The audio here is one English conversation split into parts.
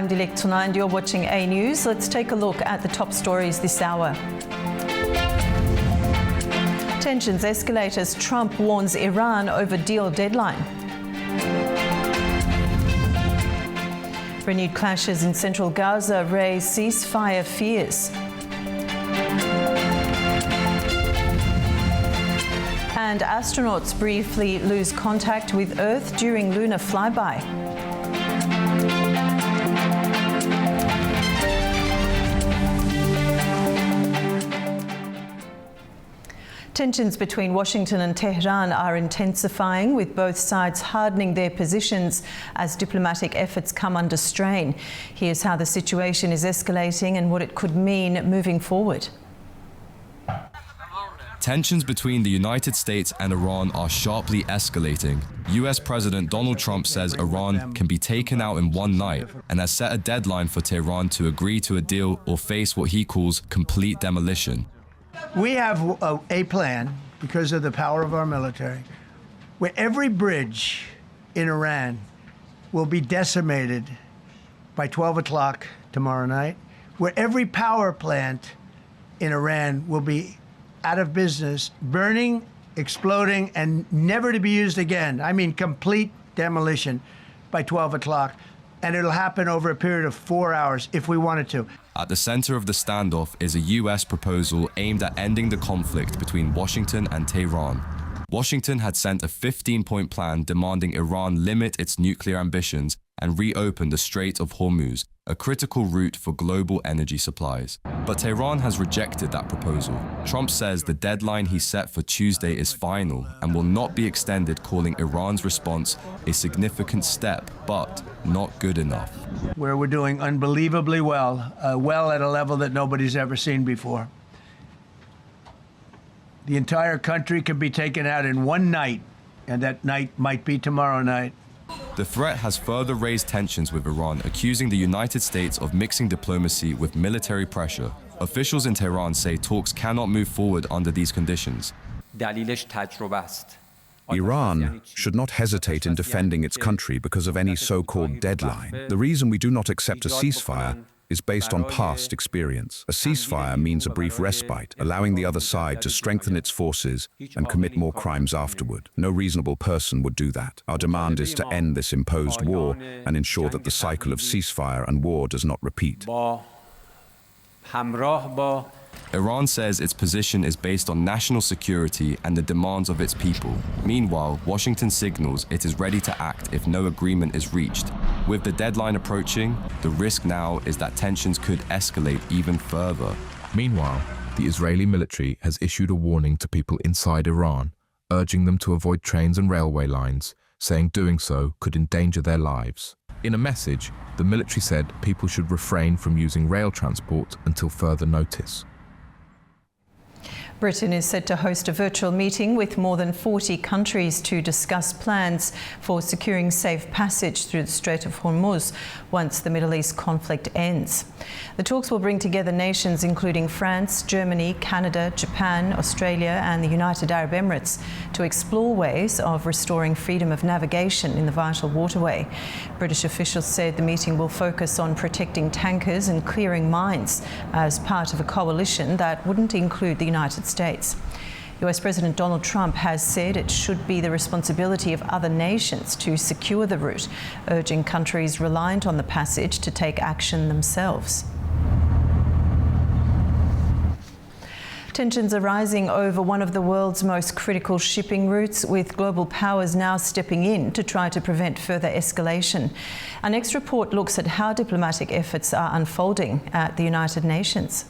I'm Dilek Tuna and you're watching A News. Let's take a look at the top stories this hour. Tensions escalate as Trump warns Iran over deal deadline. Renewed clashes in central Gaza raise ceasefire fears. And astronauts briefly lose contact with Earth during lunar flyby. Tensions between Washington and Tehran are intensifying, with both sides hardening their positions as diplomatic efforts come under strain. Here's how the situation is escalating and what it could mean moving forward. Tensions between the United States and Iran are sharply escalating. US President Donald Trump says Iran can be taken out in one night and has set a deadline for Tehran to agree to a deal or face what he calls complete demolition. We have a plan, because of the power of our military, where every bridge in Iran will be decimated by 12 o'clock tomorrow night, where every power plant in Iran will be out of business, burning, exploding, and never to be used again. I mean, complete demolition by 12 o'clock. And it'll happen over a period of 4 hours if we wanted to. At the center of the standoff is a US proposal aimed at ending the conflict between Washington and Tehran. Washington had sent a 15-point plan demanding Iran limit its nuclear ambitions and reopen the Strait of Hormuz, a critical route for global energy supplies. But Tehran has rejected that proposal. Trump says the deadline he set for Tuesday is final and will not be extended, calling Iran's response a significant step, but not good enough. Where we're doing unbelievably well, well at a level that nobody's ever seen before. The entire country could be taken out in one night, and that night might be tomorrow night. The threat has further raised tensions with Iran, accusing the United States of mixing diplomacy with military pressure. Officials in Tehran say talks cannot move forward under these conditions. Iran should not hesitate in defending its country because of any so-called deadline. The reason we do not accept a ceasefire is based on past experience. A ceasefire means a brief respite, allowing the other side to strengthen its forces and commit more crimes afterward. No reasonable person would do that. Our demand is to end this imposed war and ensure that the cycle of ceasefire and war does not repeat. Iran says its position is based on national security and the demands of its people. Meanwhile, Washington signals it is ready to act if no agreement is reached. With the deadline approaching, the risk now is that tensions could escalate even further. Meanwhile, the Israeli military has issued a warning to people inside Iran, urging them to avoid trains and railway lines, saying doing so could endanger their lives. In a message, the military said people should refrain from using rail transport until further notice. Britain is set to host a virtual meeting with more than 40 countries to discuss plans for securing safe passage through the Strait of Hormuz once the Middle East conflict ends. The talks will bring together nations including France, Germany, Canada, Japan, Australia and the United Arab Emirates to explore ways of restoring freedom of navigation in the vital waterway. British officials said the meeting will focus on protecting tankers and clearing mines as part of a coalition that wouldn't include the United States. US President Donald Trump has said it should be the responsibility of other nations to secure the route, urging countries reliant on the passage to take action themselves. Tensions are rising over one of the world's most critical shipping routes, with global powers now stepping in to try to prevent further escalation. Our next report looks at how diplomatic efforts are unfolding at the United Nations.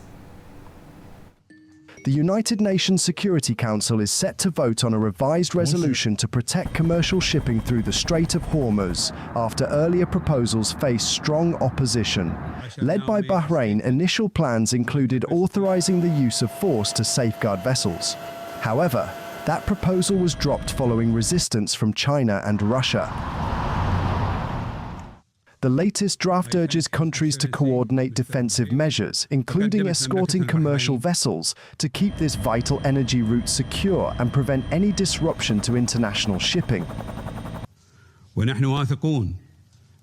The United Nations Security Council is set to vote on a revised resolution to protect commercial shipping through the Strait of Hormuz after earlier proposals faced strong opposition. Led by Bahrain, initial plans included authorizing the use of force to safeguard vessels. However, that proposal was dropped following resistance from China and Russia. The latest draft urges countries to coordinate defensive measures, including escorting commercial vessels, to keep this vital energy route secure and prevent any disruption to international shipping. ونحن واثقون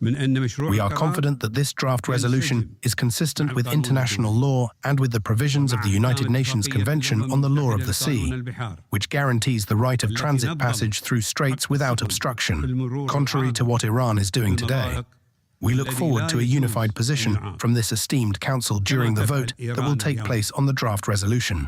We are confident that this draft resolution is consistent with international law and with the provisions of the United Nations Convention on the Law of the Sea, which guarantees the right of transit passage through straits without obstruction, contrary to what Iran is doing today. We look forward to a unified position from this esteemed Council during the vote that will take place on the draft resolution.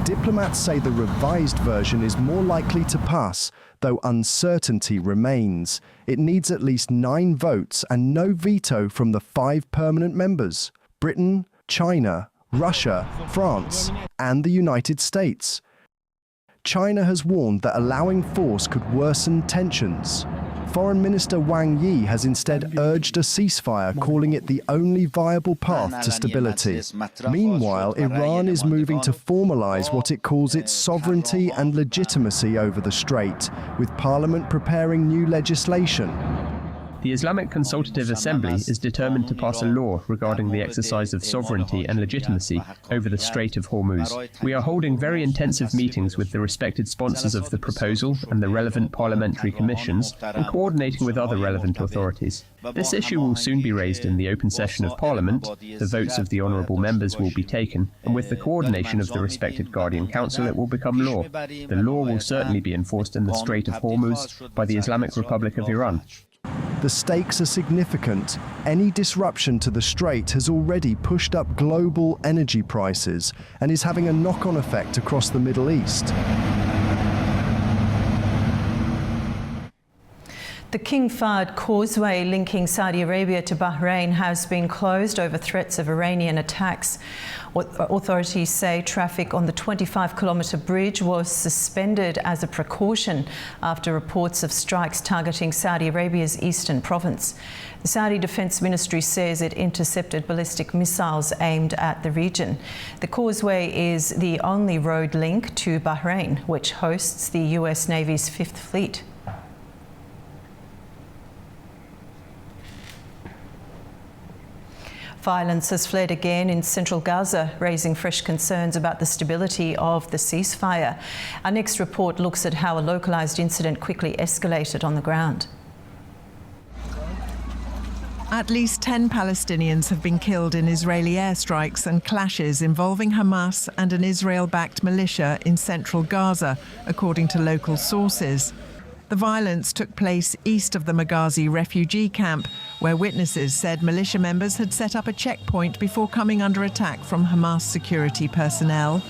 Diplomats say the revised version is more likely to pass, though uncertainty remains. It needs at least 9 votes and no veto from the 5 permanent members: Britain, China, Russia, France, and the United States. China has warned that allowing force could worsen tensions. Foreign Minister Wang Yi has instead urged a ceasefire, calling it the only viable path to stability. Meanwhile, Iran is moving to formalize what it calls its sovereignty and legitimacy over the strait, with parliament preparing new legislation. The Islamic Consultative Assembly is determined to pass a law regarding the exercise of sovereignty and legitimacy over the Strait of Hormuz. We are holding very intensive meetings with the respected sponsors of the proposal and the relevant parliamentary commissions, and coordinating with other relevant authorities. This issue will soon be raised in the open session of Parliament, the votes of the honourable members will be taken, and with the coordination of the respected Guardian Council it will become law. The law will certainly be enforced in the Strait of Hormuz by the Islamic Republic of Iran. The stakes are significant. Any disruption to the strait has already pushed up global energy prices and is having a knock-on effect across the Middle East. The King Fahd Causeway linking Saudi Arabia to Bahrain has been closed over threats of Iranian attacks. Authorities say traffic on the 25-kilometre bridge was suspended as a precaution after reports of strikes targeting Saudi Arabia's eastern province. The Saudi Defence Ministry says it intercepted ballistic missiles aimed at the region. The causeway is the only road link to Bahrain, which hosts the US Navy's 5th Fleet. Violence has flared again in central Gaza, raising fresh concerns about the stability of the ceasefire. Our next report looks at how a localised incident quickly escalated on the ground. At least 10 Palestinians have been killed in Israeli airstrikes and clashes involving Hamas and an Israel-backed militia in central Gaza, according to local sources. The violence took place east of the Maghazi refugee camp, where witnesses said militia members had set up a checkpoint before coming under attack from Hamas security personnel.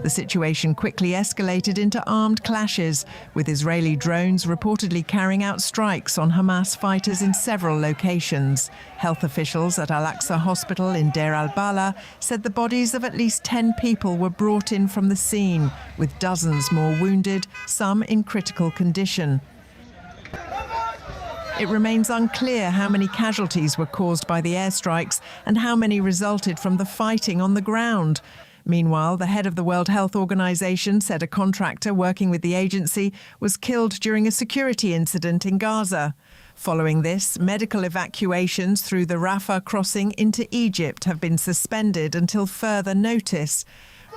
The situation quickly escalated into armed clashes, with Israeli drones reportedly carrying out strikes on Hamas fighters in several locations. Health officials at Al-Aqsa Hospital in Deir al-Balah said the bodies of at least 10 people were brought in from the scene, with dozens more wounded, some in critical condition. It remains unclear how many casualties were caused by the airstrikes and how many resulted from the fighting on the ground. Meanwhile, the head of the World Health Organization said a contractor working with the agency was killed during a security incident in Gaza. Following this, medical evacuations through the Rafah crossing into Egypt have been suspended until further notice.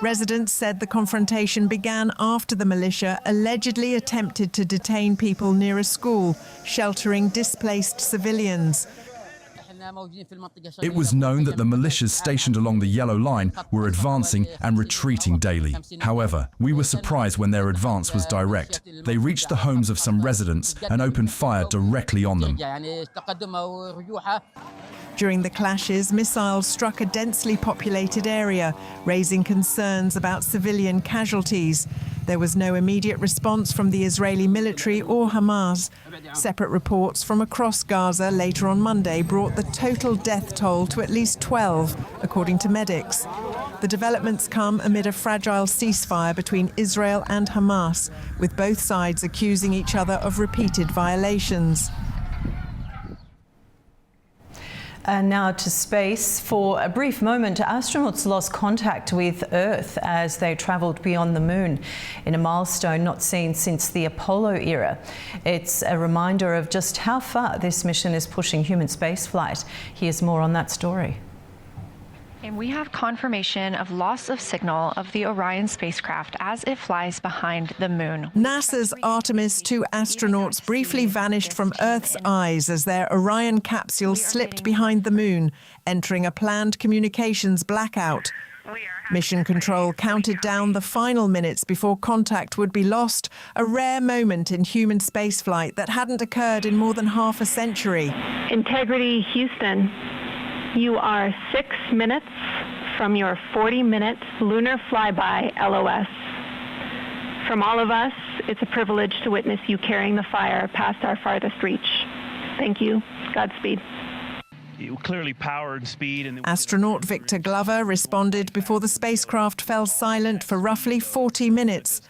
Residents said the confrontation began after the militia allegedly attempted to detain people near a school, sheltering displaced civilians. It was known that the militias stationed along the Yellow Line were advancing and retreating daily. However, we were surprised when their advance was direct. They reached the homes of some residents and opened fire directly on them. During the clashes, missiles struck a densely populated area, raising concerns about civilian casualties. There was no immediate response from the Israeli military or Hamas. Separate reports from across Gaza later on Monday brought the total death toll to at least 12, according to medics. The developments come amid a fragile ceasefire between Israel and Hamas, with both sides accusing each other of repeated violations. And now to space. For a brief moment, astronauts lost contact with Earth as they travelled beyond the moon in a milestone not seen since the Apollo era. It's a reminder of just how far this mission is pushing human spaceflight. Here's more on that story. And we have confirmation of loss of signal of the Orion spacecraft as it flies behind the moon. NASA's Artemis 2 astronauts briefly vanished from Earth's eyes as their Orion capsule slipped behind the moon, entering a planned communications blackout. Mission Control counted down the final minutes before contact would be lost, a rare moment in human spaceflight that hadn't occurred in more than half a century. Integrity Houston, you are 6 minutes from your 40-minute lunar flyby LOS. From all of us, it's a privilege to witness you carrying the fire past our farthest reach. Thank you. Godspeed. Clearly power and speed. And astronaut Victor Glover responded before the spacecraft fell silent for roughly 40 minutes.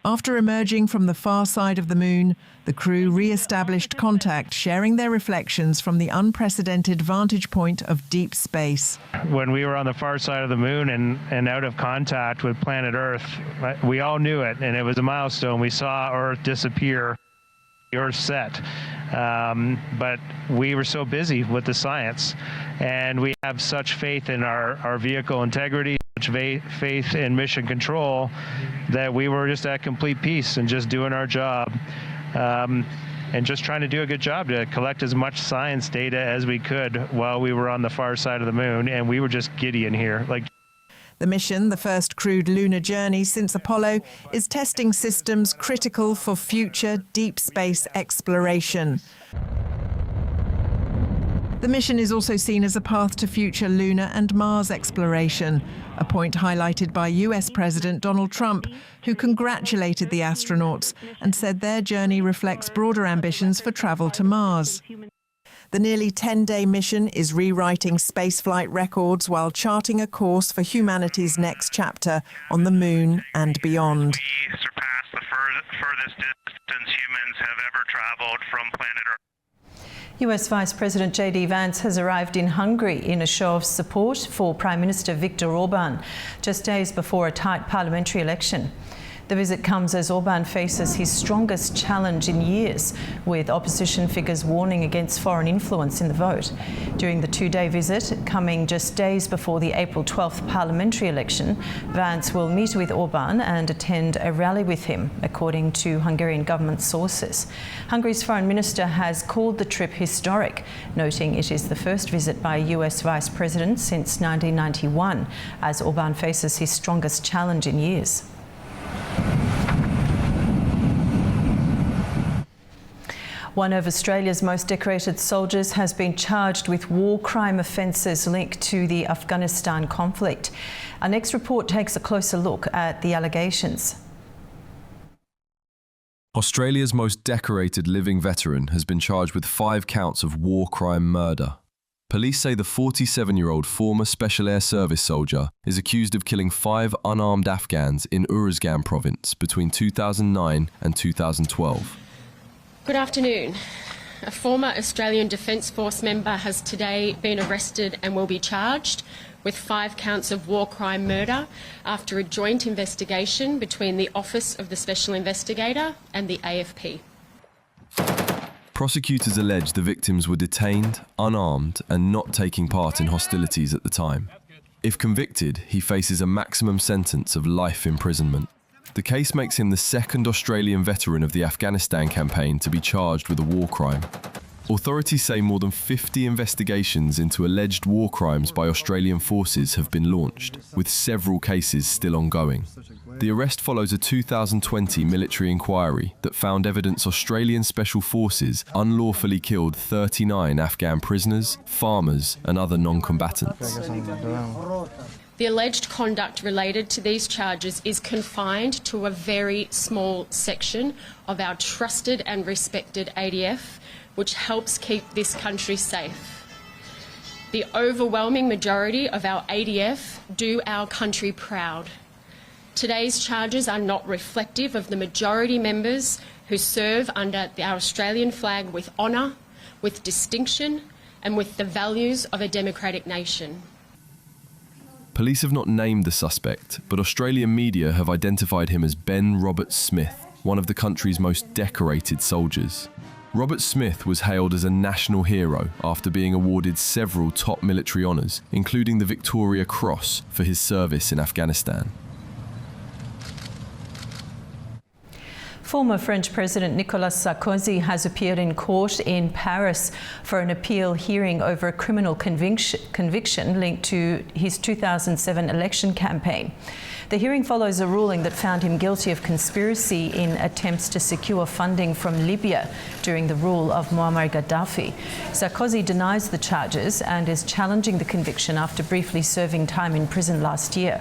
After emerging from the far side of the moon, the crew re-established contact, sharing their reflections from the unprecedented vantage point of deep space. When we were on the far side of the moon and out of contact with planet Earth, we all knew it, and it was a milestone. We saw Earth disappear, Earth set. But we were so busy with the science, and we have such faith in our vehicle integrity, such faith in mission control, that we were just at complete peace and just doing our job, and just trying to do a good job to collect as much science data as we could while we were on the far side of the moon, and we were just giddy in here. The mission, the first crewed lunar journey since Apollo, is testing systems critical for future deep space exploration. The mission is also seen as a path to future lunar and Mars exploration, a point highlighted by US President Donald Trump, who congratulated the astronauts and said their journey reflects broader ambitions for travel to Mars. The nearly 10-day mission is rewriting spaceflight records while charting a course for humanity's next chapter on the moon and beyond. We surpassed the furthest distance humans have ever traveled from planet Earth. US Vice President JD Vance has arrived in Hungary in a show of support for Prime Minister Viktor Orban, just days before a tight parliamentary election. The visit comes as Orban faces his strongest challenge in years, with opposition figures warning against foreign influence in the vote. During the two-day visit, coming just days before the April 12th parliamentary election, Vance will meet with Orban and attend a rally with him, according to Hungarian government sources. Hungary's foreign minister has called the trip historic, noting it is the first visit by a US vice president since 1991, as Orban faces his strongest challenge in years. One of Australia's most decorated soldiers has been charged with war crime offences linked to the Afghanistan conflict. Our next report takes a closer look at the allegations. Australia's most decorated living veteran has been charged with 5 counts of war crime murder. Police say the 47-year-old former Special Air Service soldier is accused of killing 5 unarmed Afghans in Uruzgan province between 2009 and 2012. Good afternoon. A former Australian Defence Force member has today been arrested and will be charged with 5 counts of war crime murder after a joint investigation between the Office of the Special Investigator and the AFP. Prosecutors allege the victims were detained, unarmed, and not taking part in hostilities at the time. If convicted, he faces a maximum sentence of life imprisonment. The case makes him the second Australian veteran of the Afghanistan campaign to be charged with a war crime. Authorities say more than 50 investigations into alleged war crimes by Australian forces have been launched, with several cases still ongoing. The arrest follows a 2020 military inquiry that found evidence Australian Special Forces unlawfully killed 39 Afghan prisoners, farmers, and other non-combatants. The alleged conduct related to these charges is confined to a very small section of our trusted and respected ADF, which helps keep this country safe. The overwhelming majority of our ADF do our country proud. Today's charges are not reflective of the majority members who serve under our Australian flag with honour, with distinction, and with the values of a democratic nation. Police have not named the suspect, but Australian media have identified him as Ben Robert Smith, one of the country's most decorated soldiers. Robert Smith was hailed as a national hero after being awarded several top military honours, including the Victoria Cross for his service in Afghanistan. Former French President Nicolas Sarkozy has appeared in court in Paris for an appeal hearing over a criminal conviction linked to his 2007 election campaign. The hearing follows a ruling that found him guilty of conspiracy in attempts to secure funding from Libya during the rule of Muammar Gaddafi. Sarkozy denies the charges and is challenging the conviction after briefly serving time in prison last year.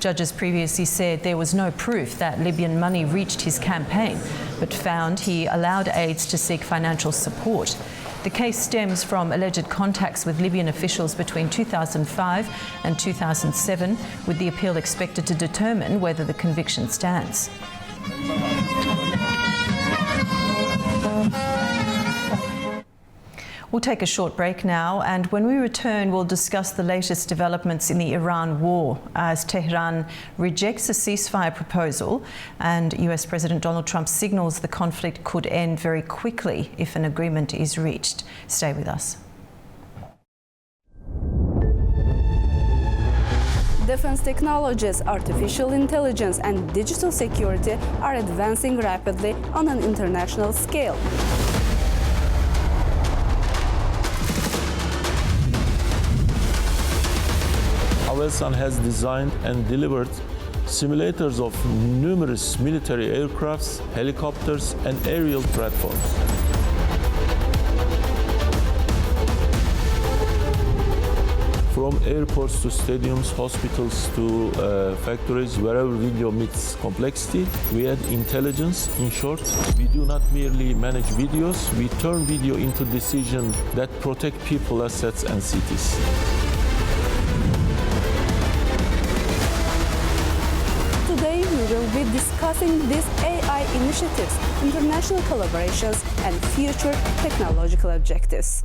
Judges previously said there was no proof that Libyan money reached his campaign, but found he allowed aides to seek financial support. The case stems from alleged contacts with Libyan officials between 2005 and 2007, with the appeal expected to determine whether the conviction stands. We'll take a short break now, and when we return, we'll discuss the latest developments in the Iran war as Tehran rejects a ceasefire proposal and US President Donald Trump signals the conflict could end very quickly if an agreement is reached. Stay with us. Defense technologies, artificial intelligence, and digital security are advancing rapidly on an international scale. Avelsan has designed and delivered simulators of numerous military aircrafts, helicopters, and aerial platforms. From airports to stadiums, hospitals to factories, wherever video meets complexity, we add intelligence. In short, we do not merely manage videos, we turn video into decisions that protect people, assets, and cities. Today, we will be discussing these AI initiatives, international collaborations, and future technological objectives.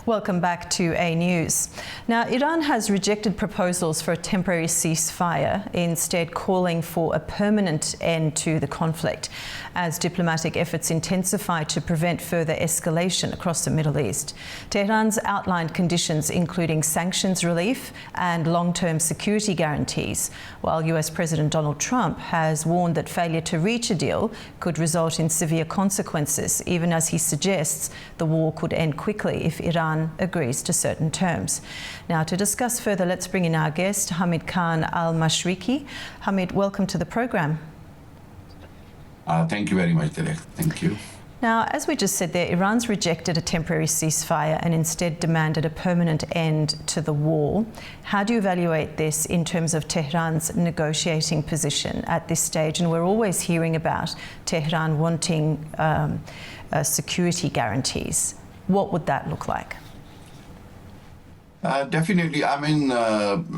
Welcome back to A News. Now, Iran has rejected proposals for a temporary ceasefire, instead calling for a permanent end to the conflict, as diplomatic efforts intensify to prevent further escalation across the Middle East. Tehran's outlined conditions including sanctions relief and long-term security guarantees, while US President Donald Trump has warned that failure to reach a deal could result in severe consequences, even as he suggests the war could end quickly if Iran agrees to certain terms. Now, to discuss further, let's bring in our guest, Hamid Khan Al-Mashriqi. Hamid, welcome to the program. Thank you very much, Dilek. Thank you. Now, as we just said there, Iran's rejected a temporary ceasefire and instead demanded a permanent end to the war. How do you evaluate this in terms of Tehran's negotiating position at this stage? And we're always hearing about Tehran wanting security guarantees. What would that look like? Definitely. I mean,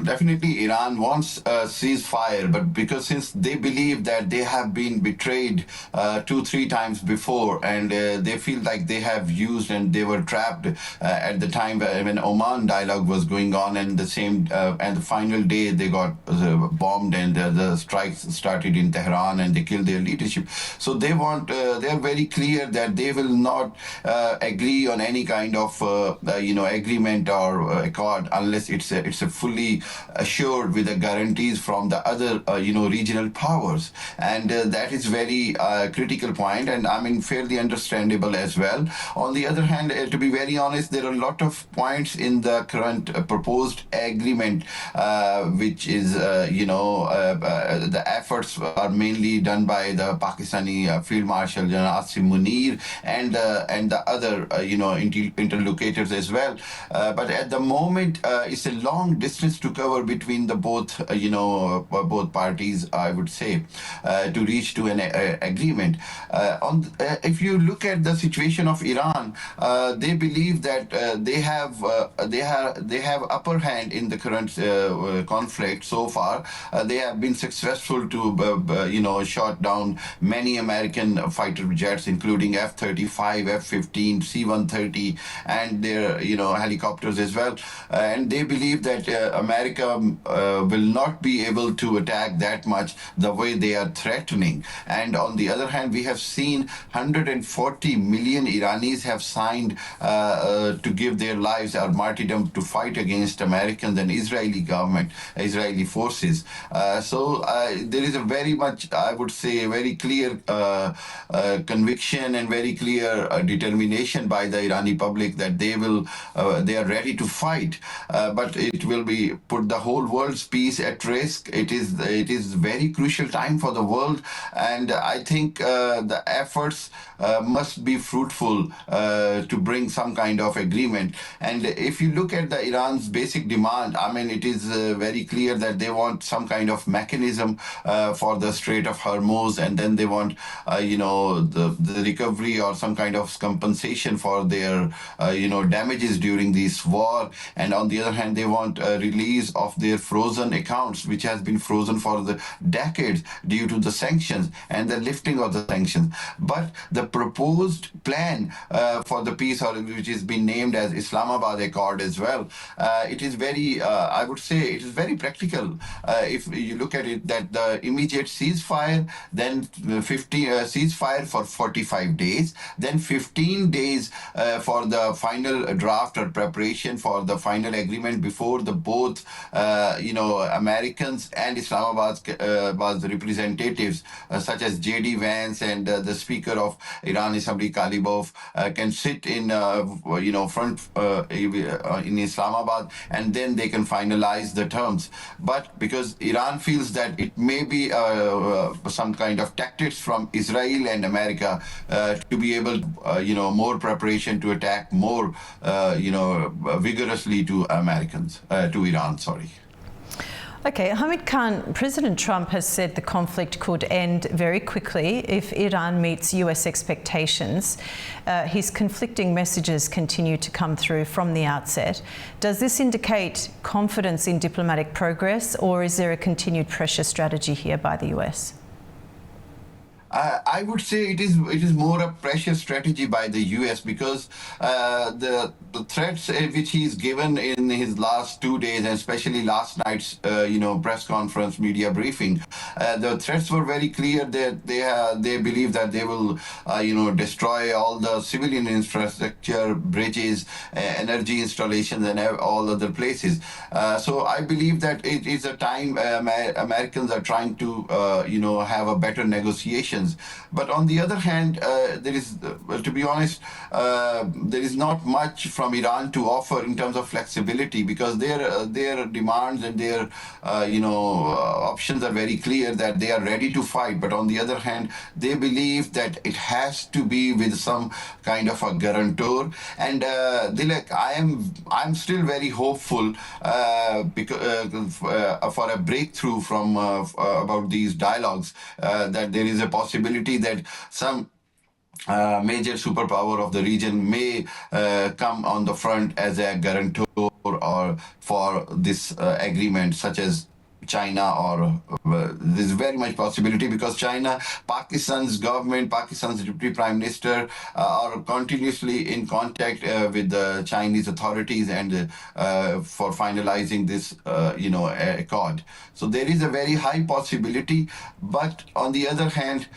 definitely Iran wants a ceasefire, but because since they believe that they have been betrayed 2-3 times before, and they feel like they have used and they were trapped at the time when Oman dialogue was going on, and the same and the final day they got bombed and the strikes started in Tehran and they killed their leadership. So they want, they are very clear that they will not agree on any kind of agreement or accord unless it's a fully assured with the guarantees from the other regional powers, and that is very critical point, and I mean fairly understandable as well. On the other hand, to be very honest, there are a lot of points in the current proposed agreement which is the efforts are mainly done by the Pakistani Field Marshal General Asim Munir and the other interlocutors as well, but at the moment moment, it's a long distance to cover between the both parties, I would say, to reach to an agreement. If you look at the situation of Iran, they believe that they have upper hand in the current conflict so far. They have been successful to shot down many American fighter jets, including F-35, F-15, C-130, and their helicopters as well. And they believe that America will not be able to attack that much the way they are threatening. And on the other hand, we have seen 140 million Iranis have signed to give their lives or martyrdom to fight against Americans and Israeli government, Israeli forces. So there is a very much, I would say, very clear conviction and very clear determination by the Irani public that they are ready to fight, but it will be put the whole world's peace at risk. It is very crucial time for the world, and I think the efforts must be fruitful to bring some kind of agreement. And if you look at the Iran's basic demand, I mean, it is very clear that they want some kind of mechanism for the Strait of Hormuz, and then they want the recovery or some kind of compensation for their damages during this war. And on the other hand, they want a release of their frozen accounts, which has been frozen for the decades due to the sanctions and the lifting of the sanctions. But the proposed plan for the peace, which has been named as Islamabad Accord as well, it is very, I would say, it is very practical. If you look at it, that the immediate ceasefire, then 50 ceasefire for 45 days, then 15 days for the final draft or preparation for the final agreement before the both Americans and Islamabad's representatives, such as J.D. Vance and the Speaker of Iran Assembly Kalibov, can sit in front in Islamabad, and then they can finalize the terms. But because Iran feels that it may be some kind of tactics from Israel and America to be able, more preparation to attack more, vigorously to Iran, sorry. Okay, Hamid Khan, President Trump has said the conflict could end very quickly if Iran meets US expectations. His conflicting messages continue to come through from the outset. Does this indicate confidence in diplomatic progress, or is there a continued pressure strategy here by the US? I would say it is more a pressure strategy by the U.S. because the threats which he's given in his last 2 days, and especially last night's press conference media briefing, the threats were very clear that they believe that they will destroy all the civilian infrastructure, bridges, energy installations, and all other places. So I believe that it is a time Americans are trying to have a better negotiations. But on the other hand, there is, to be honest, there is not much from Iran to offer in terms of flexibility, because their demands and their options are very clear that they are ready to fight. But on the other hand, they believe that it has to be with some kind of a guarantor. And Dilek, I'm still very hopeful because for a breakthrough from about these dialogues, that there is a possibility that some major superpower of the region may come on the front as a guarantor or for this agreement, such as China, or there's very much possibility because China, Pakistan's government, Pakistan's Deputy Prime Minister are continuously in contact with the Chinese authorities and for finalizing this, accord. So there is a very high possibility, but on the other hand,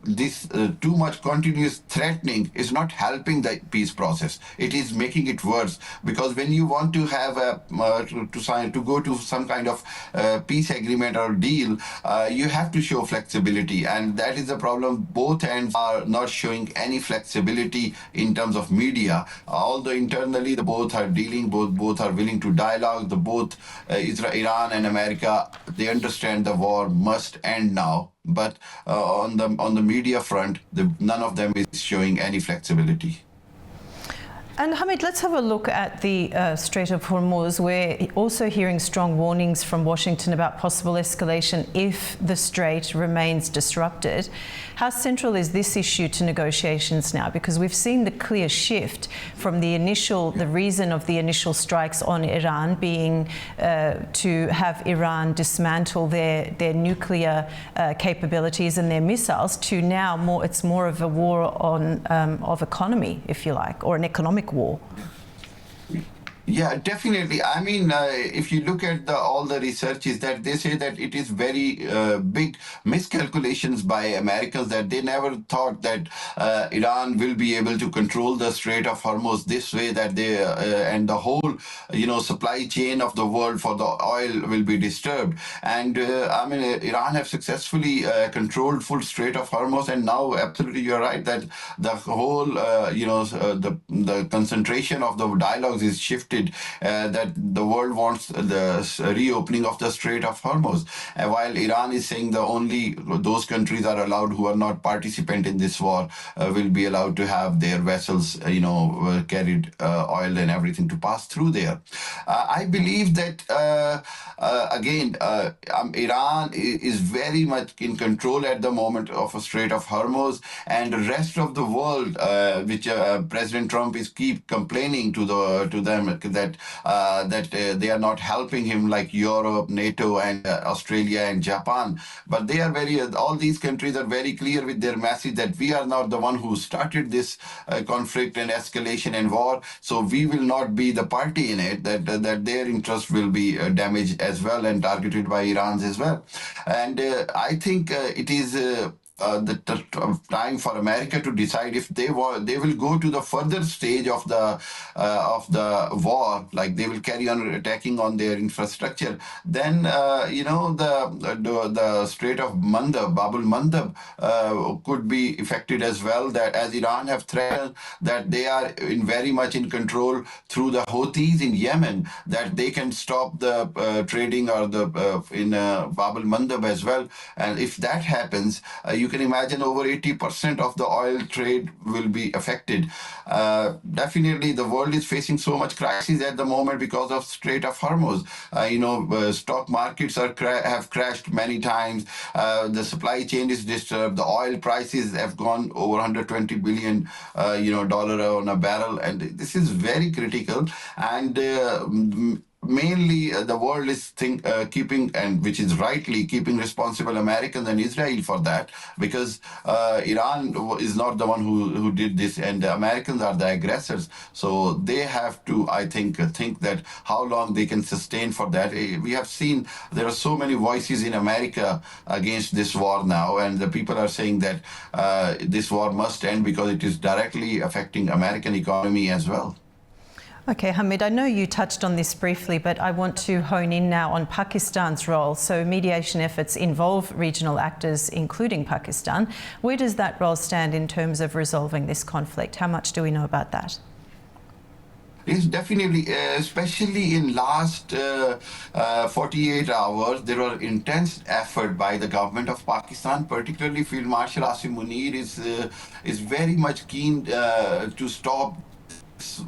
this too much continuous threatening is not helping the peace process. It is making it worse, because when you want to have to go to some kind of peace agreement or deal, you have to show flexibility, and that is the problem. Both ends are not showing any flexibility in terms of media. Although internally, both are dealing, both are willing to dialogue. Both Iran and America, they understand the war must end now. But on the media front, none of them is showing any flexibility. And Hamid, let's have a look at the Strait of Hormuz. We're also hearing strong warnings from Washington about possible escalation if the strait remains disrupted. How central is this issue to negotiations now? Because we've seen the clear shift from the reason of the initial strikes on Iran being to have Iran dismantle their nuclear capabilities and their missiles, to now it's more of a war of economy, if you like, or an economic war. Yeah, definitely. I mean, if you look at all the research, is that they say that it is very big miscalculations by Americans, that they never thought that Iran will be able to control the Strait of Hormuz this way, that they and the whole supply chain of the world for the oil will be disturbed. And I mean, Iran have successfully controlled full Strait of Hormuz, and now absolutely you're right that the whole the concentration of the dialogues is shifted. That the world wants the reopening of the Strait of Hormuz, while Iran is saying those countries are allowed who are not participant in this war will be allowed to have their vessels, carried oil and everything to pass through there. I believe that Iran is very much in control at the moment of a Strait of Hormuz, and the rest of the world, which President Trump is keep complaining to them that they are not helping him, like Europe, NATO, and Australia and Japan. But they are all these countries are very clear with their message that we are not the one who started this conflict and escalation and war, so we will not be the party in it, that their interest will be damaged as well and targeted by Iran's as well. And I think it is the time for America to decide if they will go to the further stage of the war, like they will carry on attacking on their infrastructure. Then the Strait of Bab el-Mandab could be affected as well. That as Iran have threatened that they are very much in control through the Houthis in Yemen, that they can stop the trading or in Bab el-Mandab as well. And if that happens, you can imagine over 80% of the oil trade will be affected. Definitely, the world is facing so much crisis at the moment because of Strait of Hormuz. Stock markets have crashed many times. The supply chain is disturbed. The oil prices have gone over $120 billion, dollar on a barrel, and this is very critical. And mainly the world is keeping, and which is rightly keeping responsible Americans and Israel for that, because Iran is not the one who did this, and the Americans are the aggressors. So they have to, I think that how long they can sustain for that. We have seen there are so many voices in America against this war now, and the people are saying that this war must end because it is directly affecting American economy as well. Okay, Hamid, I know you touched on this briefly, but I want to hone in now on Pakistan's role. So mediation efforts involve regional actors, including Pakistan. Where does that role stand in terms of resolving this conflict? How much do we know about that? Yes, definitely, especially in last 48 hours, there was intense effort by the government of Pakistan, particularly Field Marshal Asim Munir is very much keen to stop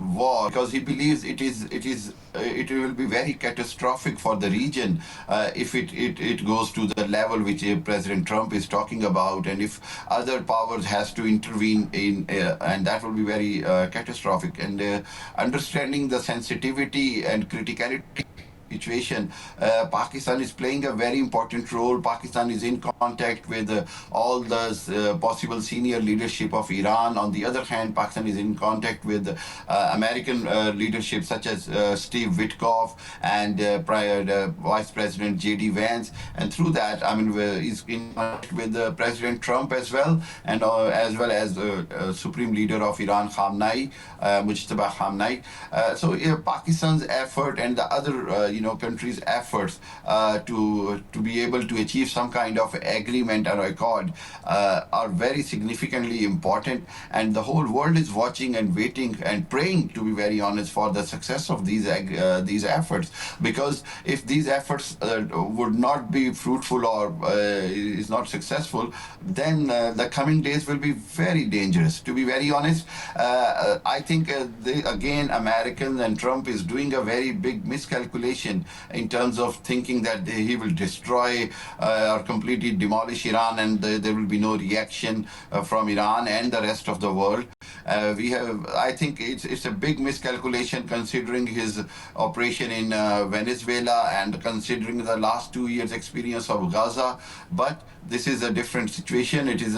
war, because he believes it will be very catastrophic for the region if it goes to the level which President Trump is talking about, and if other powers has to intervene and that will be very catastrophic. And understanding the sensitivity and criticality situation, Pakistan is playing a very important role. Pakistan is in contact with all the possible senior leadership of Iran. On the other hand, Pakistan is in contact with American leadership such as Steve Witkoff and Vice President J.D. Vance. And through that, is in contact with President Trump as well, and as well as Supreme Leader of Iran, Mujtaba Khamenei. So Pakistan's effort and the other countries' efforts to be able to achieve some kind of agreement or accord are very significantly important, and the whole world is watching and waiting and praying, to be very honest, for the success of these efforts. Because if these efforts would not be fruitful or is not successful, then the coming days will be very dangerous. To be very honest, I think again Americans and Trump is doing a very big miscalculation in terms of thinking that he will destroy or completely demolish Iran, and there will be no reaction from Iran and the rest of the world. I think it's a big miscalculation considering his operation in Venezuela and considering the last 2 years' experience of Gaza. But this is a different situation. It's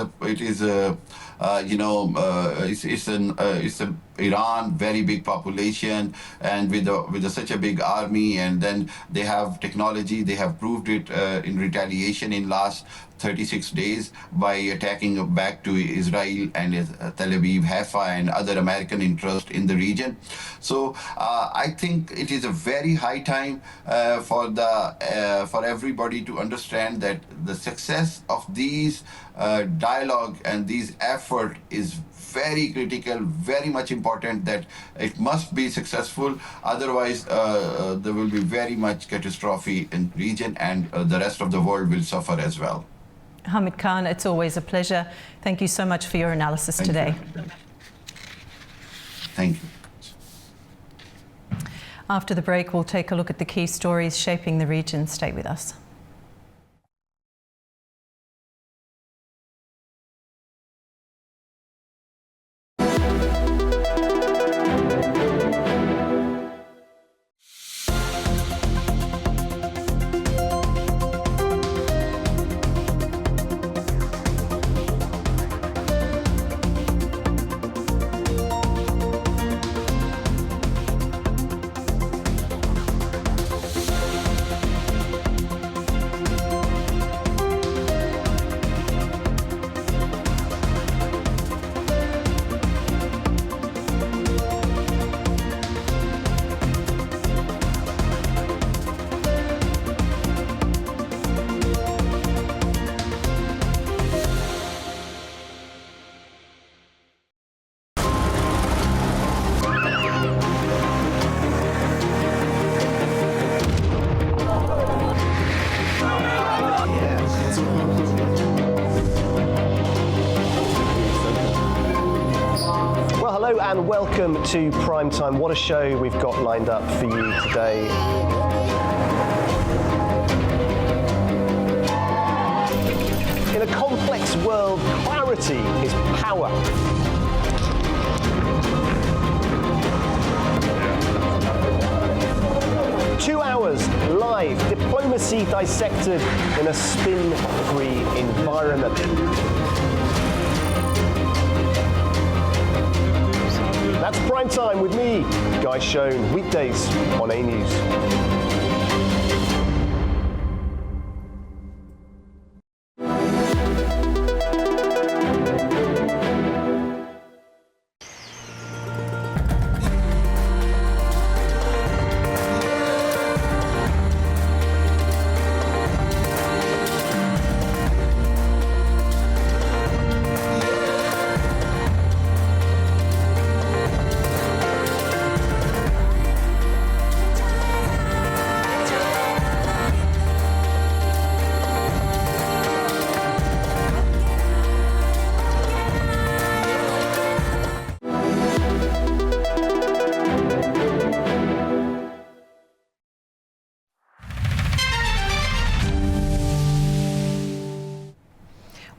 an Iran, very big population, and with such a big army, and then they have technology. They have proved it in retaliation in last 36 days by attacking back to Israel and Tel Aviv, Haifa, and other American interests in the region. So I think it is a very high time for everybody to understand that the success of these dialogue and these effort is very critical, very much important, that it must be successful. Otherwise, there will be very much catastrophe in the region, and the rest of the world will suffer as well. Hamid Khan, it's always a pleasure. Thank you so much for your analysis today. Thank you. After the break, we'll take a look at the key stories shaping the region. Stay with us. And welcome to Primetime. What a show we've got lined up for you today. In a complex world, clarity is power. Two hours live, diplomacy dissected in a spin-free environment. That's Prime Time with me, Guy Schoen, weekdays on A News.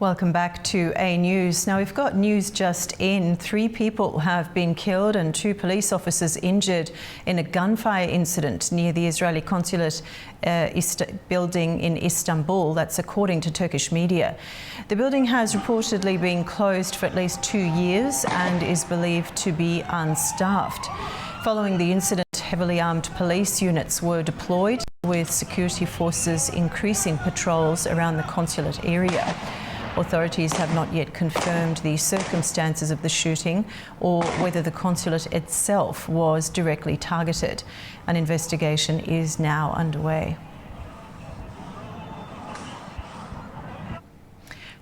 Welcome back to A News. Now we've got news just in. 3 people have been killed and 2 police officers injured in a gunfire incident near the Israeli consulate building in Istanbul. That's according to Turkish media. The building has reportedly been closed for at least 2 years and is believed to be unstaffed. Following the incident, heavily armed police units were deployed, with security forces increasing patrols around the consulate area. Authorities have not yet confirmed the circumstances of the shooting or whether the consulate itself was directly targeted. An investigation is now underway.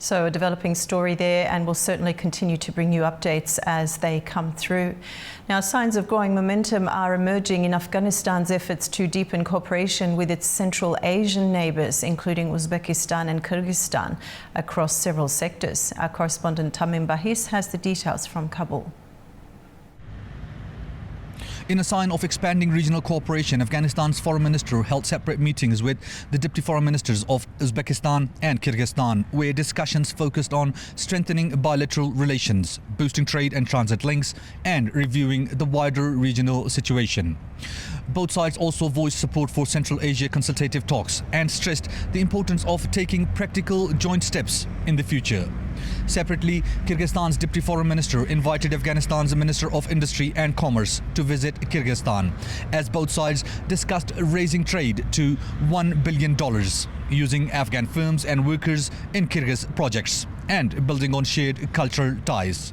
So a developing story there, and we'll certainly continue to bring you updates as they come through. Now, signs of growing momentum are emerging in Afghanistan's efforts to deepen cooperation with its Central Asian neighbours, including Uzbekistan and Kyrgyzstan, across several sectors. Our correspondent Tamim Bahis has the details from Kabul. In a sign of expanding regional cooperation, Afghanistan's foreign minister held separate meetings with the deputy foreign ministers of Uzbekistan and Kyrgyzstan, where discussions focused on strengthening bilateral relations, boosting trade and transit links, and reviewing the wider regional situation. Both sides also voiced support for Central Asia consultative talks and stressed the importance of taking practical joint steps in the future. Separately, Kyrgyzstan's deputy foreign minister invited Afghanistan's Minister of Industry and Commerce to visit Kyrgyzstan, as both sides discussed raising trade to $1 billion, using Afghan firms and workers in Kyrgyz projects, and building on shared cultural ties.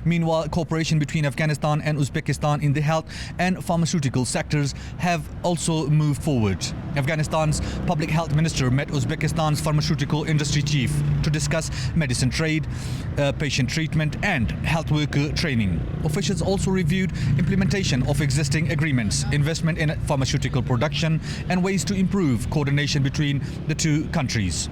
Meanwhile, cooperation between Afghanistan and Uzbekistan in the health and pharmaceutical sectors have also moved forward. Afghanistan's public health minister met Uzbekistan's pharmaceutical industry chief to discuss medicine trade, patient treatment and health worker training. Officials also reviewed implementation of existing agreements, investment in pharmaceutical production and ways to improve coordination between the two countries.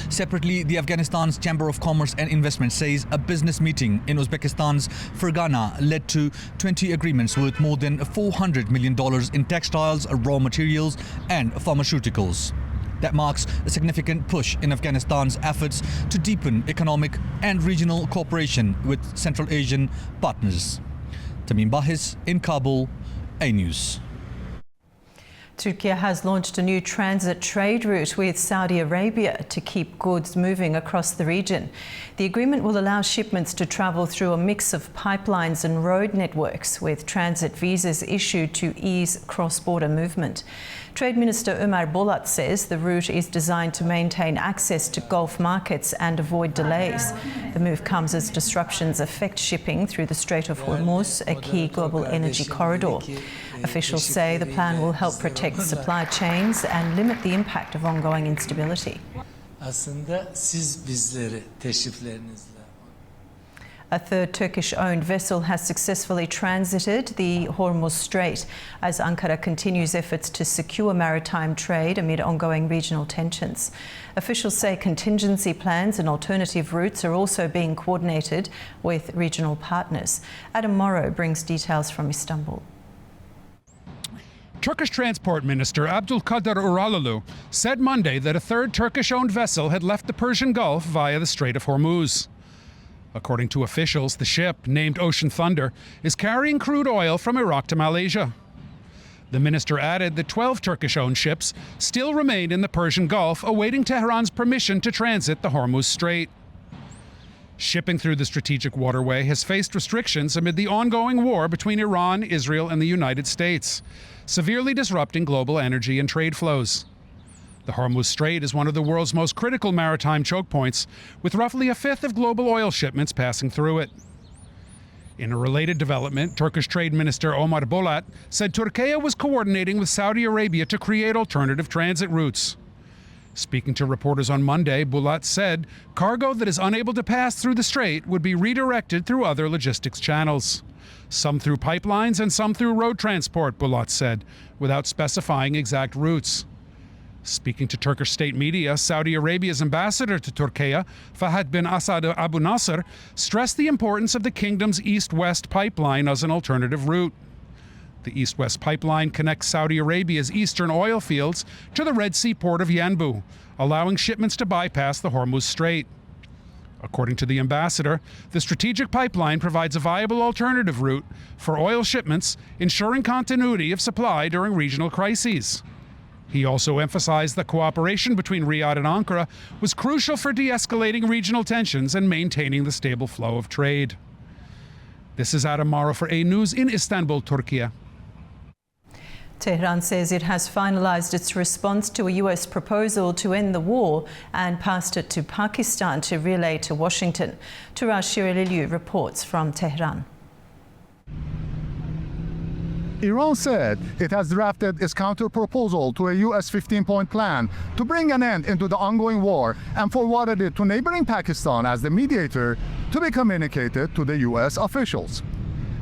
Separately, the Afghanistan's Chamber of Commerce and Investment says a business meeting in Uzbekistan's Fergana led to 20 agreements worth more than $400 million in textiles, raw materials and pharmaceuticals. That marks a significant push in Afghanistan's efforts to deepen economic and regional cooperation with Central Asian partners. Tamim Bahis in Kabul, A News. Turkey has launched a new transit trade route with Saudi Arabia to keep goods moving across the region. The agreement will allow shipments to travel through a mix of pipelines and road networks, with transit visas issued to ease cross-border movement. Trade Minister Ömer Bolat says the route is designed to maintain access to Gulf markets and avoid delays. The move comes as disruptions affect shipping through the Strait of Hormuz, a key global energy corridor. Officials say the plan will help protect supply chains and limit the impact of ongoing instability. A third Turkish-owned vessel has successfully transited the Hormuz Strait as Ankara continues efforts to secure maritime trade amid ongoing regional tensions. Officials say contingency plans and alternative routes are also being coordinated with regional partners. Adam Morrow brings details from Istanbul. Turkish Transport Minister Abdülkadir Uraloglu said Monday that a third Turkish-owned vessel had left the Persian Gulf via the Strait of Hormuz. According to officials, the ship, named Ocean Thunder, is carrying crude oil from Iraq to Malaysia. The minister added that 12 Turkish-owned ships still remain in the Persian Gulf awaiting Tehran's permission to transit the Hormuz Strait. Shipping through the strategic waterway has faced restrictions amid the ongoing war between Iran, Israel, and the United States, severely disrupting global energy and trade flows. The Hormuz Strait is one of the world's most critical maritime choke points, with roughly a fifth of global oil shipments passing through it. In a related development, Turkish Trade Minister Ömer Bolat said Turkey was coordinating with Saudi Arabia to create alternative transit routes. Speaking to reporters on Monday, Bolat said cargo that is unable to pass through the strait would be redirected through other logistics channels. Some through pipelines and some through road transport, Bolat said, without specifying exact routes. Speaking to Turkish state media, Saudi Arabia's ambassador to Turkey, Fahad bin Asad Abu Nasser, stressed the importance of the kingdom's east-west pipeline as an alternative route. The east-west pipeline connects Saudi Arabia's eastern oil fields to the Red Sea port of Yanbu, allowing shipments to bypass the Hormuz Strait. According to the ambassador, the strategic pipeline provides a viable alternative route for oil shipments, ensuring continuity of supply during regional crises. He also emphasized that cooperation between Riyadh and Ankara was crucial for de-escalating regional tensions and maintaining the stable flow of trade. This is Adam Morrow for A News in Istanbul, Turkey. Tehran says it has finalised its response to a US proposal to end the war and passed it to Pakistan to relay to Washington. Turash Shirililiu reports from Tehran. Iran said it has drafted its counter-proposal to a US 15-point plan to bring an end into the ongoing war and forwarded it to neighboring Pakistan as the mediator to be communicated to the US officials.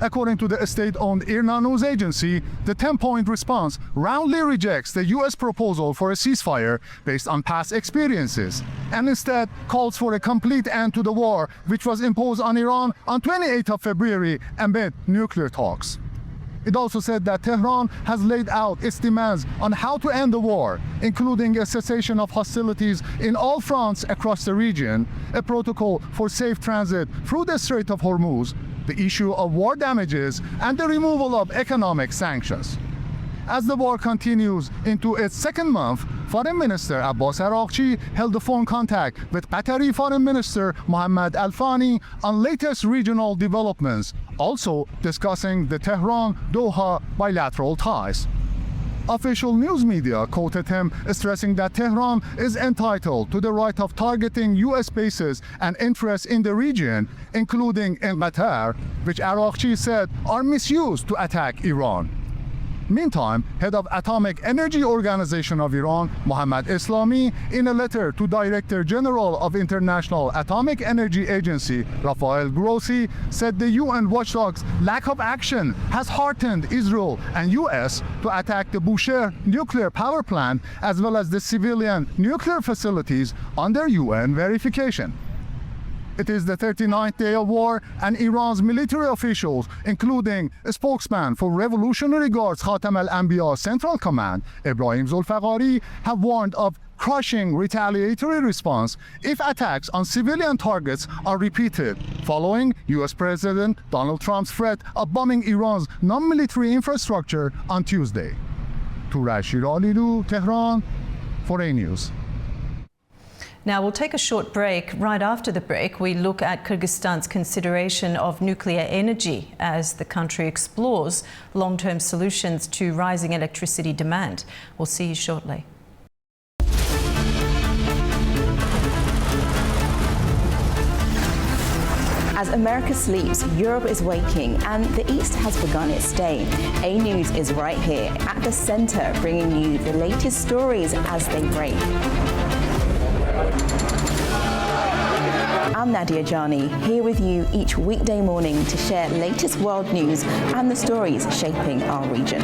According to the state-owned IRNA news agency, the 10-point response roundly rejects the US proposal for a ceasefire based on past experiences and instead calls for a complete end to the war, which was imposed on Iran on 28th of February amid nuclear talks. It also said that Tehran has laid out its demands on how to end the war, including a cessation of hostilities in all fronts across the region, a protocol for safe transit through the Strait of Hormuz, the issue of war damages, and the removal of economic sanctions. As the war continues into its second month, Foreign Minister Abbas Araghchi held a phone contact with Qatari Foreign Minister Mohammed Al-Thani on latest regional developments, also discussing the Tehran-Doha bilateral ties. Official news media quoted him stressing that Tehran is entitled to the right of targeting US bases and interests in the region, including in Qatar, which Araghchi said are misused to attack Iran. Meantime, head of Atomic Energy Organization of Iran, Mohammad Islami, in a letter to Director General of International Atomic Energy Agency, Rafael Grossi, said the UN watchdog's lack of action has heartened Israel and US to attack the Bushehr nuclear power plant as well as the civilian nuclear facilities under UN verification. It is the 39th day of war, and Iran's military officials, including a spokesman for Revolutionary Guards Khatam al-Anbiya Central Command, Ebrahim Zolfaghari, have warned of crushing retaliatory response if attacks on civilian targets are repeated, following US President Donald Trump's threat of bombing Iran's non-military infrastructure on Tuesday. Turash Shirililiu, Tehran, for A News. Now we'll take a short break. Right after the break, we look at Kyrgyzstan's consideration of nuclear energy as the country explores long-term solutions to rising electricity demand. We'll see you shortly. As America sleeps, Europe is waking, and the East has begun its day. A News is right here at the center, bringing you the latest stories as they break. I'm Nadia Jani, here with you each weekday morning to share latest world news and the stories shaping our region.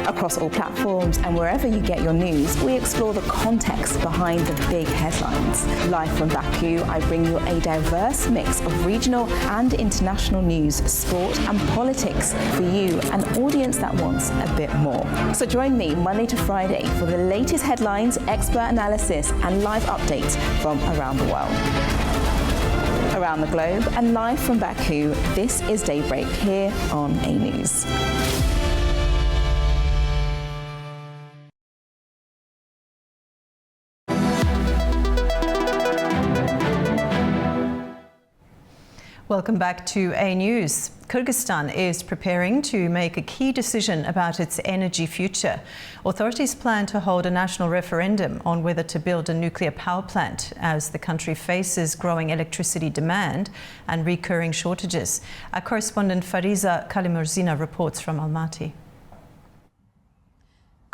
Across all platforms and wherever you get your news, we explore the context behind the big headlines. Live from Baku, I bring you a diverse mix of regional and international news, sport and politics for you, an audience that wants a bit more. So join me Monday to Friday for the latest headlines, expert analysis and live updates from around the world. Around the globe and live from Baku, this is Daybreak here on A News. Welcome back to A News. Kyrgyzstan is preparing to make a key decision about its energy future. Authorities plan to hold a national referendum on whether to build a nuclear power plant as the country faces growing electricity demand and recurring shortages. Our correspondent Fariza Kalimurzina reports from Almaty.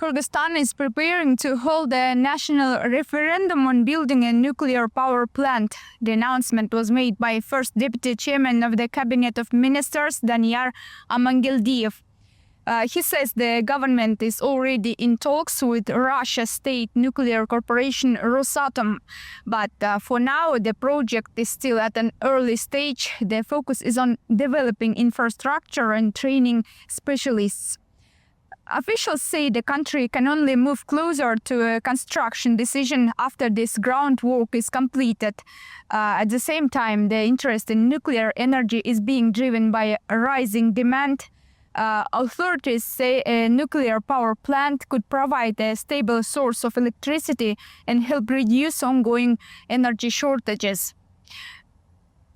Kyrgyzstan is preparing to hold a national referendum on building a nuclear power plant. The announcement was made by First Deputy Chairman of the Cabinet of Ministers, Danyar Amangildiev. He says the government is already in talks with Russia's state nuclear corporation Rosatom. But for now, the project is still at an early stage. The focus is on developing infrastructure and training specialists. Officials say the country can only move closer to a construction decision after this groundwork is completed. At the same time, the interest in nuclear energy is being driven by a rising demand. Authorities say a nuclear power plant could provide a stable source of electricity and help reduce ongoing energy shortages.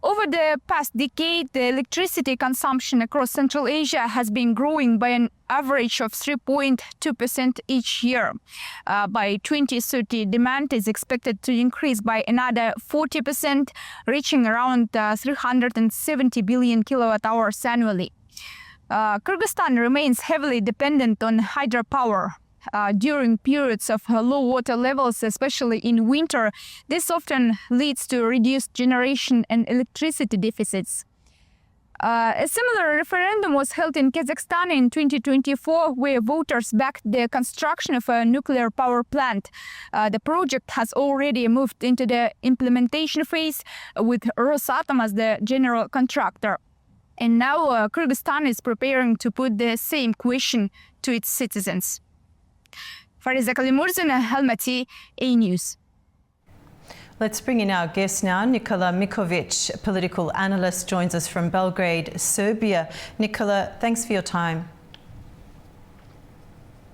Over the past decade, the electricity consumption across Central Asia has been growing by an average of 3.2% each year. By 2030, demand is expected to increase by another 40%, reaching around 370 billion kilowatt hours annually. Kyrgyzstan remains heavily dependent on hydropower. During periods of low water levels, especially in winter, this often leads to reduced generation and electricity deficits. A similar referendum was held in Kazakhstan in 2024, where voters backed the construction of a nuclear power plant. The project has already moved into the implementation phase, with Rosatom as the general contractor. And now Kyrgyzstan is preparing to put the same question to its citizens. Fariza Kalimurzina, Almaty, A News. Let's bring in our guest now. Nikola Mikovic, political analyst, joins us from Belgrade, Serbia. Nikola, thanks for your time.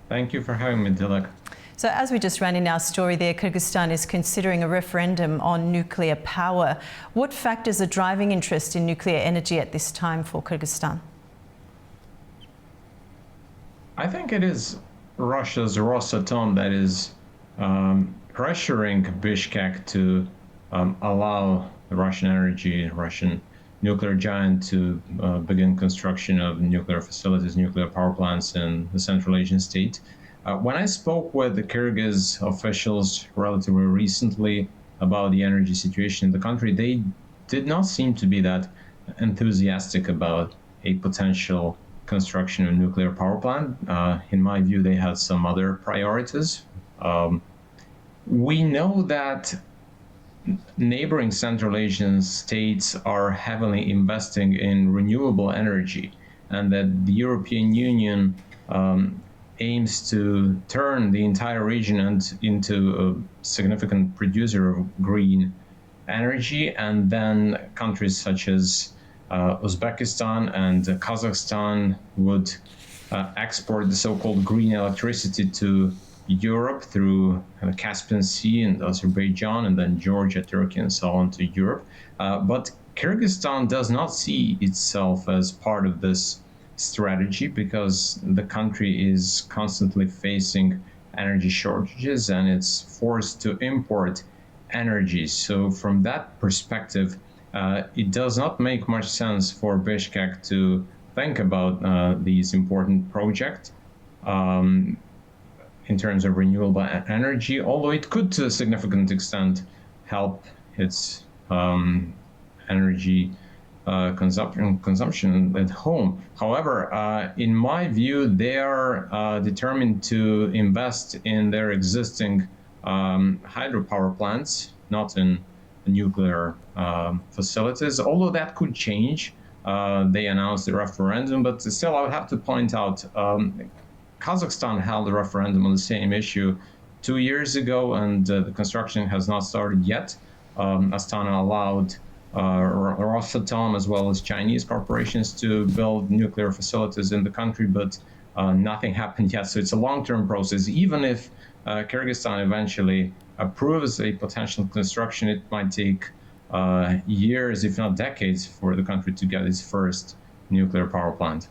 Thank you for having me, Dilek. So as we just ran in our story there, Kyrgyzstan is considering a referendum on nuclear power. What factors are driving interest in nuclear energy at this time for Kyrgyzstan? I think it is Russia's Rosatom that is pressuring Bishkek to allow the Russian nuclear giant to begin construction of nuclear facilities, nuclear power plants in the Central Asian state. When I spoke with the Kyrgyz officials relatively recently about the energy situation in the country, they did not seem to be that enthusiastic about a potential construction of a nuclear power plant. In my view, they had some other priorities. We know that neighboring Central Asian states are heavily investing in renewable energy, and that the European Union aims to turn the entire region into a significant producer of green energy, and then countries such as Uzbekistan and Kazakhstan would export the so-called green electricity to Europe through the Caspian Sea and Azerbaijan, and then Georgia, Turkey, and so on to Europe. But Kyrgyzstan does not see itself as part of this strategy because the country is constantly facing energy shortages and it's forced to import energy. So from that perspective, it does not make much sense for Bishkek to think about these important projects in terms of renewable energy, although it could to a significant extent help its energy consumption at home. However, in my view, they are determined to invest in their existing hydropower plants, not in nuclear facilities, although that could change. They announced the referendum, but still I would have to point out Kazakhstan held a referendum on the same issue 2 years ago, and the construction has not started yet. Astana allowed Rosatom as well as Chinese corporations to build nuclear facilities in the country, but nothing happened yet. So it's a long-term process. Even if Kyrgyzstan eventually approves a potential construction, it might take years, if not decades, for the country to get its first nuclear power plant.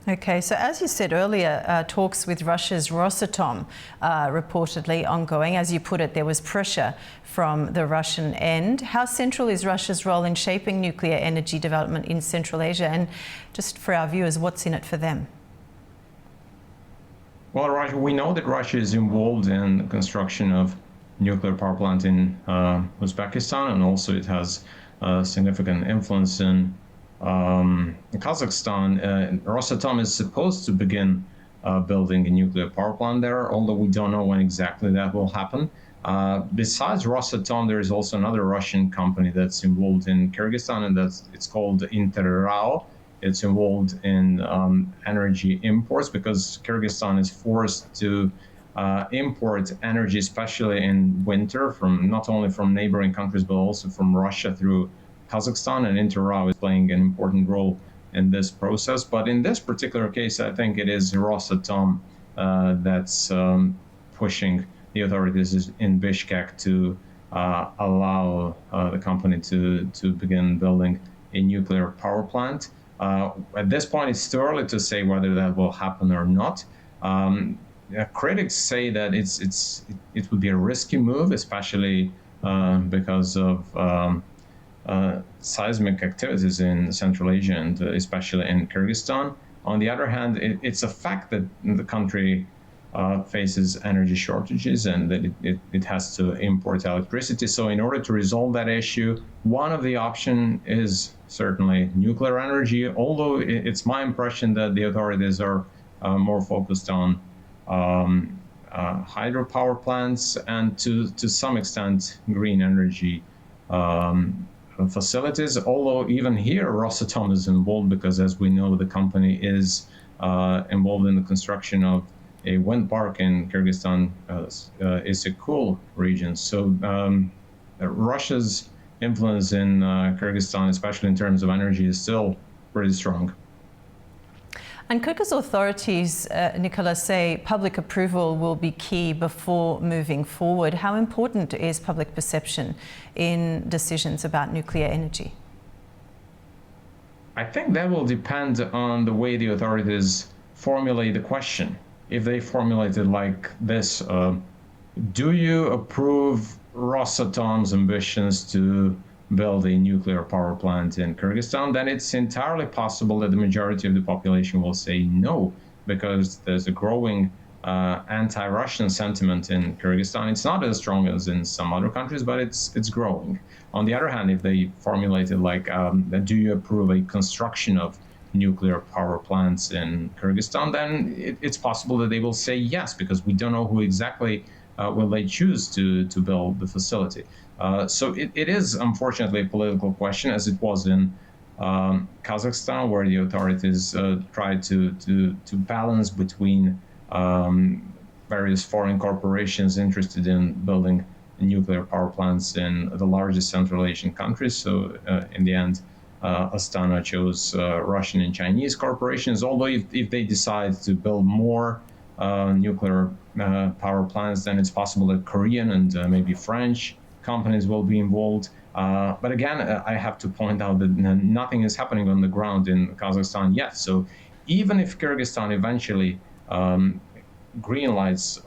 Okay, so as you said earlier, talks with Russia's Rosatom reportedly ongoing. As you put it, there was pressure from the Russian end. How central is Russia's role in shaping nuclear energy development in Central Asia? And just for our viewers, what's in it for them? Well, we know that Russia is involved in the construction of nuclear power plant in Uzbekistan, and also it has significant influence in Kazakhstan. Rosatom is supposed to begin building a nuclear power plant there, although we don't know when exactly that will happen. Besides Rosatom, there is also another Russian company that's involved in Kyrgyzstan, and it's called InterRAO. It's involved in energy imports because Kyrgyzstan is forced to import energy, especially in winter, from not only from neighboring countries but also from Russia through Kazakhstan, and InterRAO is playing an important role in this process. But in this particular case, I think it is Rosatom that's pushing the authorities in Bishkek to allow the company to begin building a nuclear power plant. At this point, it's too early to say whether that will happen or not. Critics say that it would be a risky move, especially because of seismic activities in Central Asia and especially in Kyrgyzstan. On the other hand, it's a fact that the country faces energy shortages and that it has to import electricity. So in order to resolve that issue, one of the options is certainly nuclear energy, although it's my impression that the authorities are more focused on hydropower plants and to some extent green energy facilities, although even here Rosatom is involved because, as we know, the company is involved in the construction of a wind park in Kyrgyzstan, Issyk-Kul region. So Russia's influence in Kyrgyzstan, especially in terms of energy, is still pretty strong. And Kyrgyz authorities, Nicola, say public approval will be key before moving forward. How important is public perception in decisions about nuclear energy? I think that will depend on the way the authorities formulate the question. If they formulate it like this, do you approve Rosatom's ambitions to build a nuclear power plant in Kyrgyzstan, then it's entirely possible that the majority of the population will say no, because there's a growing anti-Russian sentiment in Kyrgyzstan. It's not as strong as in some other countries, but it's growing. On the other hand, if they formulate it like, do you approve a construction of nuclear power plants in Kyrgyzstan, then it's possible that they will say yes, because we don't know who exactly will they choose to build the facility. So it is unfortunately a political question, as it was in Kazakhstan, where the authorities tried to balance between various foreign corporations interested in building nuclear power plants in the largest Central Asian countries. So in the end, Astana chose Russian and Chinese corporations, although if they decide to build more nuclear power plants, then it's possible that Korean and maybe French companies will be involved. But again, I have to point out that nothing is happening on the ground in Kazakhstan yet. So even if Kyrgyzstan eventually greenlights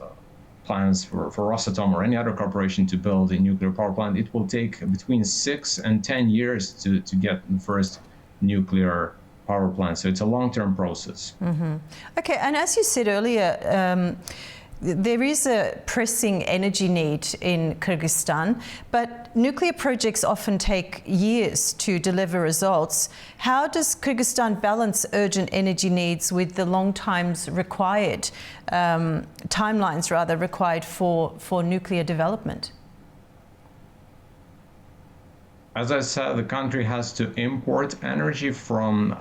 plans for Rosatom or any other corporation to build a nuclear power plant, it will take between 6 and 10 years to get the first nuclear power plant. So it's a long-term process. Mm-hmm. Okay, and as you said earlier, there is a pressing energy need in Kyrgyzstan, but nuclear projects often take years to deliver results. How does Kyrgyzstan balance urgent energy needs with the long timelines required for nuclear development? As I said, the country has to import energy from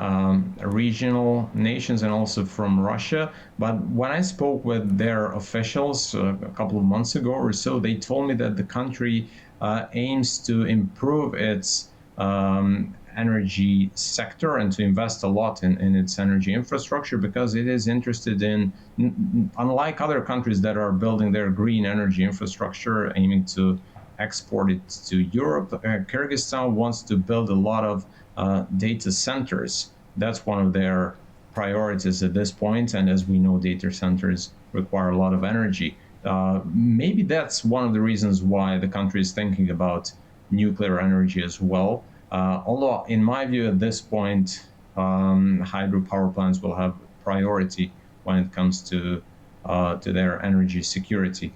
regional nations and also from Russia. But when I spoke with their officials a couple of months ago or so, they told me that the country aims to improve its energy sector and to invest a lot in its energy infrastructure, because it is interested in, unlike other countries that are building their green energy infrastructure, aiming to export it to Europe, Kyrgyzstan wants to build a lot of data centers. That's one of their priorities at this point, and as we know, data centers require a lot of energy. Maybe that's one of the reasons why the country is thinking about nuclear energy as well. Although, in my view, at this point, hydropower plants will have priority when it comes to their energy security.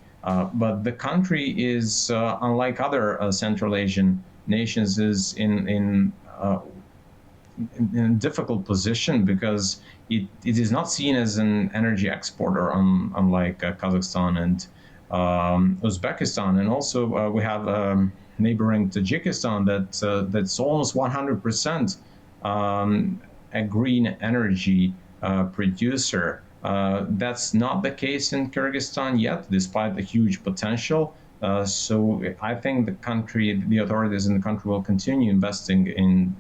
But the country is, unlike other Central Asian nations, is in a difficult position because it is not seen as an energy exporter, unlike Kazakhstan and Uzbekistan. And also we have neighboring Tajikistan that's almost 100% a green energy producer. That's not the case in Kyrgyzstan yet, despite the huge potential. So I think the authorities in the country will continue investing in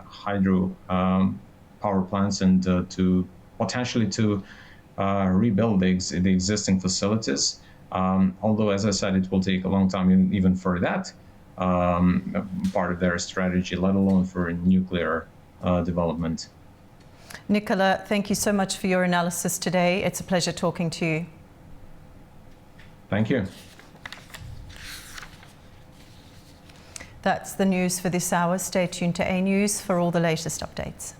hydro power plants and to potentially to rebuild the existing facilities. Although, as I said, it will take a long time even for that part of their strategy, let alone for nuclear development. Nicola, thank you so much for your analysis today. It's a pleasure talking to you. Thank you. That's the news for this hour. Stay tuned to A News for all the latest updates.